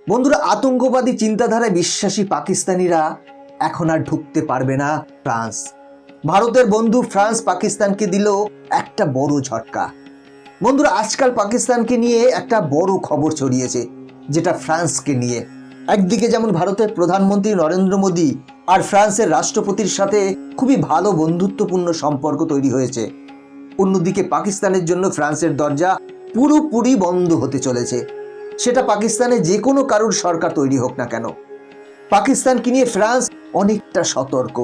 বন্ধুরা, আতঙ্কবাদী চিন্তাধারায় বিশ্বাসী পাকিস্তানিরা এখন আর ঢুকতে পারবে না ফ্রান্স। ভারতের বন্ধু ফ্রান্স পাকিস্তানকে দিল একটা বড় ঝটকা। বন্ধুরা, আজকাল পাকিস্তানকে নিয়ে একটা বড় খবর ছড়িয়েছে, যেটা ফ্রান্সকে নিয়ে। একদিকে যেমন ভারতের প্রধানমন্ত্রী নরেন্দ্র মোদী আর ফ্রান্সের রাষ্ট্রপতির সাথে খুবই ভালো বন্ধুত্বপূর্ণ সম্পর্ক তৈরি হয়েছে, অন্যদিকে পাকিস্তানের জন্য ফ্রান্সের দরজা পুরোপুরি বন্ধ হতে চলেছে। সেটা পাকিস্তানে যে কোনো কারুর সরকার তৈরি হোক না কেন। পাকিস্তানকে নিয়ে ফ্রান্স অনেকটা সতর্ক।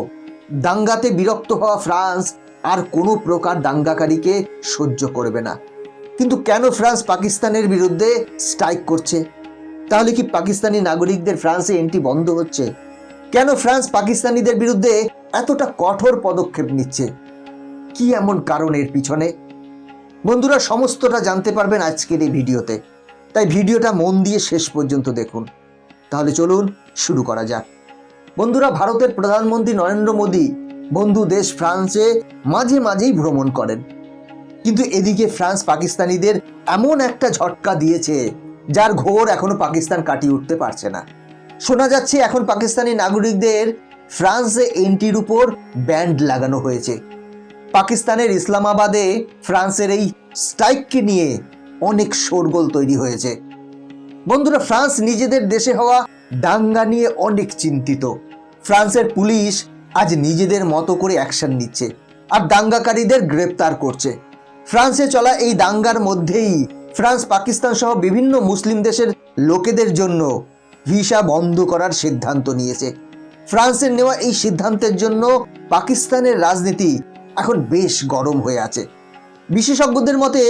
দাঙ্গাতে বিরক্ত হওয়া ফ্রান্স আর কোনো প্রকার দাঙ্গাকারীকে সহ্য করবে না। কিন্তু কেন ফ্রান্স পাকিস্তানের বিরুদ্ধে স্ট্রাইক করছে? তাহলে কি পাকিস্তানি নাগরিকদের ফ্রান্সে এন্ট্রি বন্ধ হচ্ছে? কেন ফ্রান্স পাকিস্তানিদের বিরুদ্ধে এতটা কঠোর পদক্ষেপ নিচ্ছে? কি এমন কারণ এর পিছনে? বন্ধুরা, সমস্তটা জানতে পারবেন আজকের এই ভিডিওতে, তাই ভিডিওটা মন দিয়ে শেষ পর্যন্ত দেখুন। তাহলে চলুন শুরু করা যাক। বন্ধুরা, ভারতের প্রধানমন্ত্রী নরেন্দ্র মোদী বন্ধু দেশ ফ্রান্সে মাঝে মাঝেই ভ্রমণ করেন, কিন্তু এদিকে ফ্রান্স পাকিস্তানিদের এমন একটা ঝটকা দিয়েছে যার ঘোর এখনো পাকিস্তান কাটিয়ে উঠতে পারছে না। শোনা যাচ্ছে এখন পাকিস্তানি নাগরিকদের ফ্রান্সে এন্ট্রির উপর ব্যান্ড লাগানো হয়েছে। পাকিস্তানের ইসলামাবাদে ফ্রান্সের এই স্ট্রাইককে নিয়ে অনেক শোরগোল তৈরি হয়েছে। বন্ধুরা, ফ্রান্স নিজেদের দেশে হওয়া দাঙ্গা নিয়ে অনেক চিন্তিত। ফ্রান্সের পুলিশ আজ নিজেদের মতো করে অ্যাকশন নিচ্ছে আর দাঙ্গাকারীদের গ্রেপ্তার করছে। ফ্রান্সে চলা এই দাঙ্গার মধ্যেই ফ্রান্স পাকিস্তান সহ বিভিন্ন মুসলিম দেশের লোকেদের জন্য ভিসা বন্ধ করার সিদ্ধান্ত নিয়েছে। ফ্রান্সের নেওয়া এই সিদ্ধান্তের জন্য পাকিস্তানের রাজনীতি এখন বেশ গরম হয়ে আছে। বিশেষজ্ঞদের মতে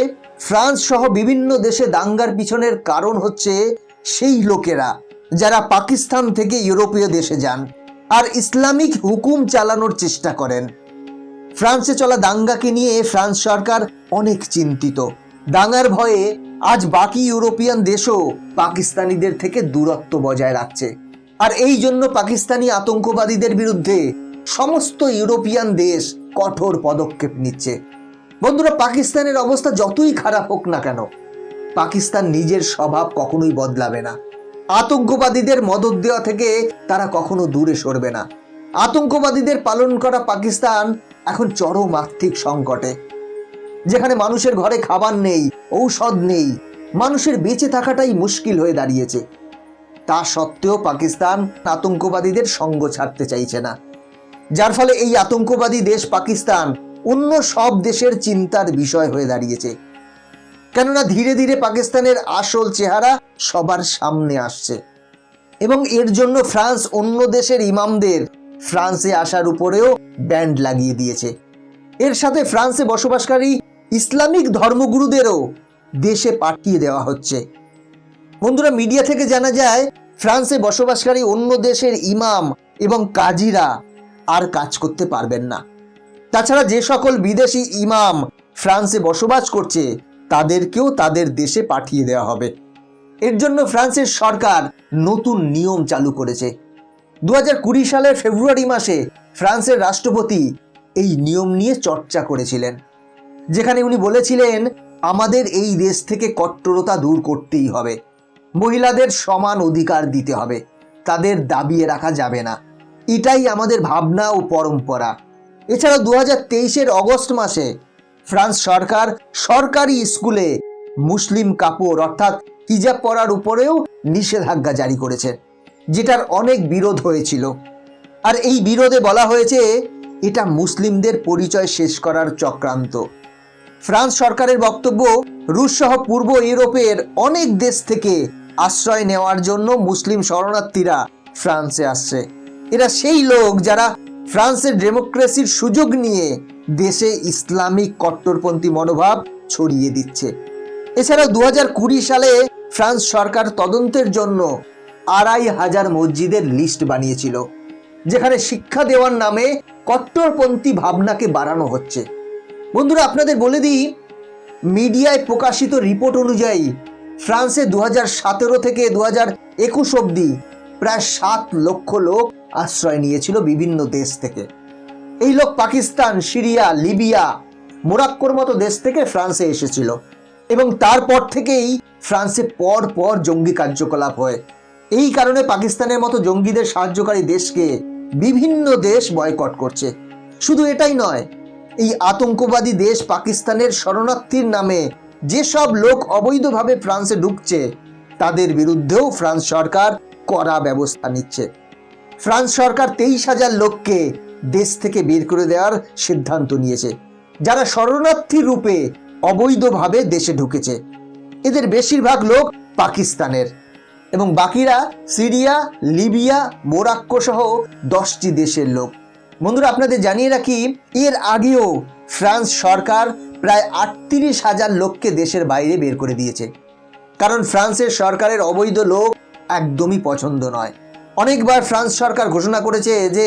ফ্রান্স সহ বিভিন্ন দেশে দাঙ্গার পিছনের কারণ হচ্ছে সেই লোকেরা যারা পাকিস্তান থেকে ইউরোপীয় দেশে যান আর ইসলামিক হুকুম চালানোর চেষ্টা করেন। ফ্রান্সে চলা দাঙ্গাকে নিয়ে ফ্রান্স সরকার অনেক চিন্তিত। দাঙ্গার ভয়ে আজ বাকি ইউরোপিয়ান দেশও পাকিস্তানিদের থেকে দূরত্ব বজায় রাখছে, আর এই জন্য পাকিস্তানি আতঙ্কবাদীদের বিরুদ্ধে সমস্ত ইউরোপিয়ান দেশ কঠোর পদক্ষেপ নিচ্ছে। বন্ধুরা, পাকিস্তানের অবস্থা যতই খারাপ হোক না কেন, পাকিস্তান নিজের স্বভাব কখনোই বদলাবে না। আতঙ্কবাদীদের মদদ দেওয়া থেকে তারা কখনো দূরে সরবে না। আতঙ্কবাদীদের পালন করা পাকিস্তান এখন চরম আর্থিক সংকটে, যেখানে মানুষের ঘরে খাবার নেই, ঔষধ নেই, মানুষের বেঁচে থাকাটাই মুশকিল হয়ে দাঁড়িয়েছে। তা সত্ত্বেও পাকিস্তান আতঙ্কবাদীদের সঙ্গ ছাড়তে চাইছে না, যার ফলে এই আতঙ্কবাদী দেশ পাকিস্তান অন্য সব দেশের চিন্তার বিষয় হয়ে দাঁড়িয়েছে। কেননা ধীরে ধীরে পাকিস্তানের আসল চেহারা সবার সামনে আসছে, এবং এর জন্য ফ্রান্স অন্য দেশের ইমামদের ফ্রান্সে আসার উপরেও ব্যান্ড লাগিয়ে দিয়েছে। এর সাথে ফ্রান্সে বসবাসকারী ইসলামিক ধর্মগুরুদেরও দেশে পাঠিয়ে দেওয়া হচ্ছে। বন্ধুরা, মিডিয়া থেকে জানা যায় ফ্রান্সে বসবাসকারী অন্য দেশের ইমাম এবং কাজীরা আর কাজ করতে পারবেন না। তাছাড়া যে সকল বিদেশি ইমাম ফ্রান্সে বসবাস করছে তাদেরকেও তাদের দেশে পাঠিয়ে দেওয়া হবে। এর জন্য ফ্রান্সের সরকার নতুন নিয়ম চালু করেছে। 2020 সালের ফেব্রুয়ারি মাসে ফ্রান্সের রাষ্ট্রপতি এই নিয়ম নিয়ে চর্চা করেছিলেন, যেখানে উনি বলেছিলেন, আমাদের এই দেশ থেকে কট্টরতা দূর করতেই হবে, মহিলাদের সমান অধিকার দিতে হবে, তাদের দাবিয়ে রাখা যাবে না, এটাই আমাদের ভাবনা ও পরম্পরা। এছাড়া 2023 অগস্ট মাসে ফ্রান্স সরকার সরকারি স্কুলে মুসলিম কাপড় অর্থাৎ হিজাব পরার উপরেও নিষেধাজ্ঞা জারি করেছে, যেটার অনেক বিরোধ হয়েছিল। আর এই বিরোধে বলা হয়েছে এটা মুসলিমদের পরিচয় শেষ করার চক্রান্ত। ফ্রান্স সরকারের বক্তব্য, রুশ সহ পূর্ব ইউরোপের অনেক দেশ থেকে আশ্রয় নেওয়ার জন্য মুসলিম শরণার্থীরা ফ্রান্সে আসছে। এরা সেই লোক যারা ফ্রান্সের ডেমোক্রেসির সুযোগ নিয়ে দেশে ইসলামিক কট্টরপন্থী মনোভাব ছড়িয়ে দিচ্ছে। এছাড়া 2020 সালে ফ্রান্স সরকার তদন্তের জন্য 2500 মসজিদের লিস্ট বানিয়েছিল, যেখানে শিক্ষা দেওয়ার নামে কট্টরপন্থী ভাবনাকে বাড়ানো হচ্ছে। বন্ধুরা, আপনাদের বলে দিই, মিডিয়ায় প্রকাশিত রিপোর্ট অনুযায়ী ফ্রান্সে 2017 থেকে 2021 অবধি প্রায় 7 লক্ষ লোক আশ্রয় নিয়েছিল বিভিন্ন দেশ থেকে। এই লোক পাকিস্তান, সিরিয়া, লিবিয়া, মোরাক্কোর মতো দেশ থেকে ফ্রান্সে এসেছিল, এবং তারপর থেকেই ফ্রান্সে পর পর জঙ্গি কার্যকলাপ হয়। এই কারণে পাকিস্তানের মতো জঙ্গিদের সাহায্যকারী দেশকে বিভিন্ন দেশ বয়কট করছে। শুধু এটাই নয়, এই আতঙ্কবাদী দেশ পাকিস্তানের শরণার্থীর নামে যেসব লোক অবৈধভাবে ফ্রান্সে ঢুকছে তাদের বিরুদ্ধেও ফ্রান্স সরকার কড়া ব্যবস্থা নিচ্ছে। ফ্রান্স সরকার 23,000 লোককে দেশ থেকে বের করে দেওয়ার সিদ্ধান্ত নিয়েছে, যারা শরণার্থী রূপে অবৈধভাবে দেশে ঢুকেছে। এদের বেশিরভাগ লোক পাকিস্তানের এবং বাকিরা সিরিয়া, লিবিয়া, মোরাক্কো সহ 10টি দেশের লোক। বন্ধুরা, আপনাদের জানিয়ে রাখি, এর আগেও ফ্রান্স সরকার প্রায় 38,000 লোককে দেশের বাইরে বের করে দিয়েছে, কারণ ফ্রান্সের সরকারের অবৈধ লোক একদমই পছন্দ নয়। অনেকবার ফ্রান্স সরকার ঘোষণা করেছে যে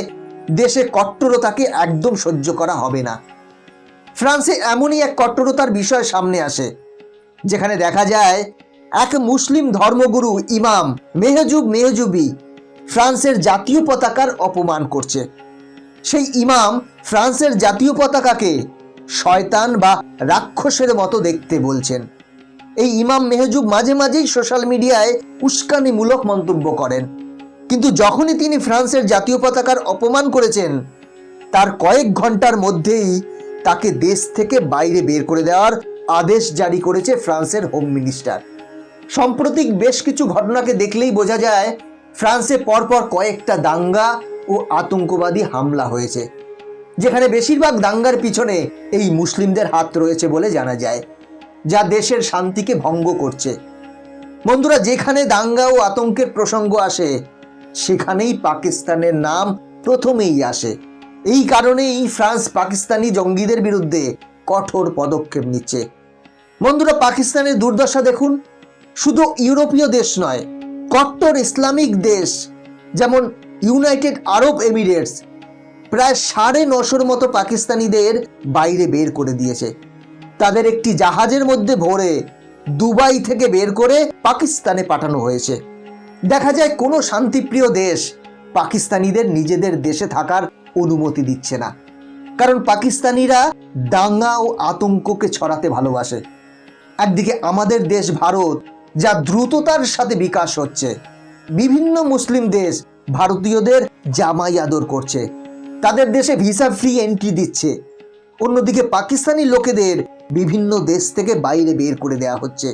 দেশে কট্টরতাকে একদম সহ্য করা হবে না। ফ্রান্সে এমনই এক কট্টরতার বিষয় সামনে আসে, যেখানে দেখা যায় এক মুসলিম ধর্মগুরু ইমাম মেহজুবি ফ্রান্সের জাতীয় পতাকার অপমান করছে। সেই ইমাম ফ্রান্সের জাতীয় পতাকাকে শয়তান বা রাক্ষসের মতো দেখতে বলছেন। এই ইমাম মেহজুব মাঝে মাঝেই সোশ্যাল মিডিয়ায় উস্কানিমূলক মন্তব্য করেন, কিন্তু যখনই তিনি ফ্রান্সের জাতীয় পতাকার অপমান করেছেন তার কয়েক ঘন্টার মধ্যেই তাকে দেশ থেকে বাইরে বের করে দেওয়ার আদেশ জারি করেছে ফ্রান্সের হোম মিনিস্টার। সাম্প্রতিক বেশ কিছু ঘটনাকে দেখলেই বোঝা যায় ফ্রান্সে পরপর কয়েকটা দাঙ্গা ও আতঙ্কবাদী হামলা হয়েছে, যেখানে বেশিরভাগ দাঙ্গার পিছনে এই মুসলিমদের হাত রয়েছে বলে জানা যায়, যা দেশের শান্তিকে ভঙ্গ করছে। বন্ধুরা, যেখানে দাঙ্গা ও আতঙ্কের প্রসঙ্গ আসে সেখানেই পাকিস্তানের নাম প্রথমেই আসে। এই কারণেই ফ্রান্স পাকিস্তানি জঙ্গিদের বিরুদ্ধে কঠোর পদক্ষেপ নিচ্ছে। বন্ধুরা, পাকিস্তানের দুর্দশা দেখুন। শুধু ইউরোপীয় দেশ নয়, কট্টর ইসলামিক দেশ যেমন ইউনাইটেড আরব এমিরেটস প্রায় 950 মতো পাকিস্তানিদের বাইরে বের করে দিয়েছে। তাদের একটি জাহাজের মধ্যে ভরে দুবাই থেকে বের করে পাকিস্তানে পাঠানো হয়েছে। দেখা যায় কোনো শান্তিপ্রিয় দেশ পাকিস্তানিদের নিজেদের দেশে থাকার অনুমতি দিচ্ছে না, কারণ পাকিস্তানিরা দাঙ্গা ও আতঙ্ককে ছড়াতে ভালোবাসে। একদিকে আমাদের দেশ ভারত, যা দ্রুততার সাথে বিকাশ হচ্ছে, বিভিন্ন মুসলিম দেশ ভারতীয়দের জামাই আদর করছে, তাদের দেশে ভিসা ফ্রি এন্ট্রি দিচ্ছে। অন্যদিকে পাকিস্তানি লোকেদের বিভিন্ন দেশ থেকে বাইরে বের করে দেওয়া হচ্ছে।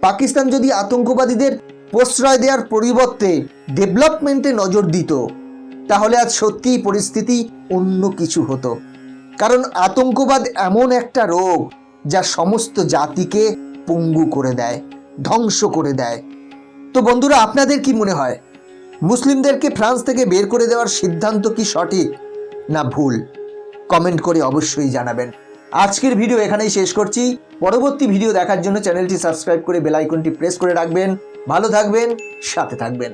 পাকিস্তান যদি আতঙ্কবাদীদের প্রশ্রয় দেওয়ার পরিবর্তে ডেভেলপমেন্টে নজর দিত তাহলে আজ সত্যিই পরিস্থিতি অন্য কিছু হতো, কারণ আতঙ্কবাদ এমন একটা রোগ যা সমস্ত জাতিকে পঙ্গু করে দেয়, ধ্বংস করে দেয়। তো বন্ধুরা, আপনাদের কি মনে হয়, মুসলিমদেরকে ফ্রান্স থেকে বের করে দেওয়ার সিদ্ধান্ত কি সঠিক না ভুল? কমেন্ট করে অবশ্যই জানাবেন। আজকের ভিডিও এখানেই শেষ করছি। পরবর্তী ভিডিও দেখার জন্য চ্যানেলটি সাবস্ক্রাইব করে বেল আইকনটি প্রেস করে রাখবেন। ভালো থাকবেন, সাথে থাকবেন।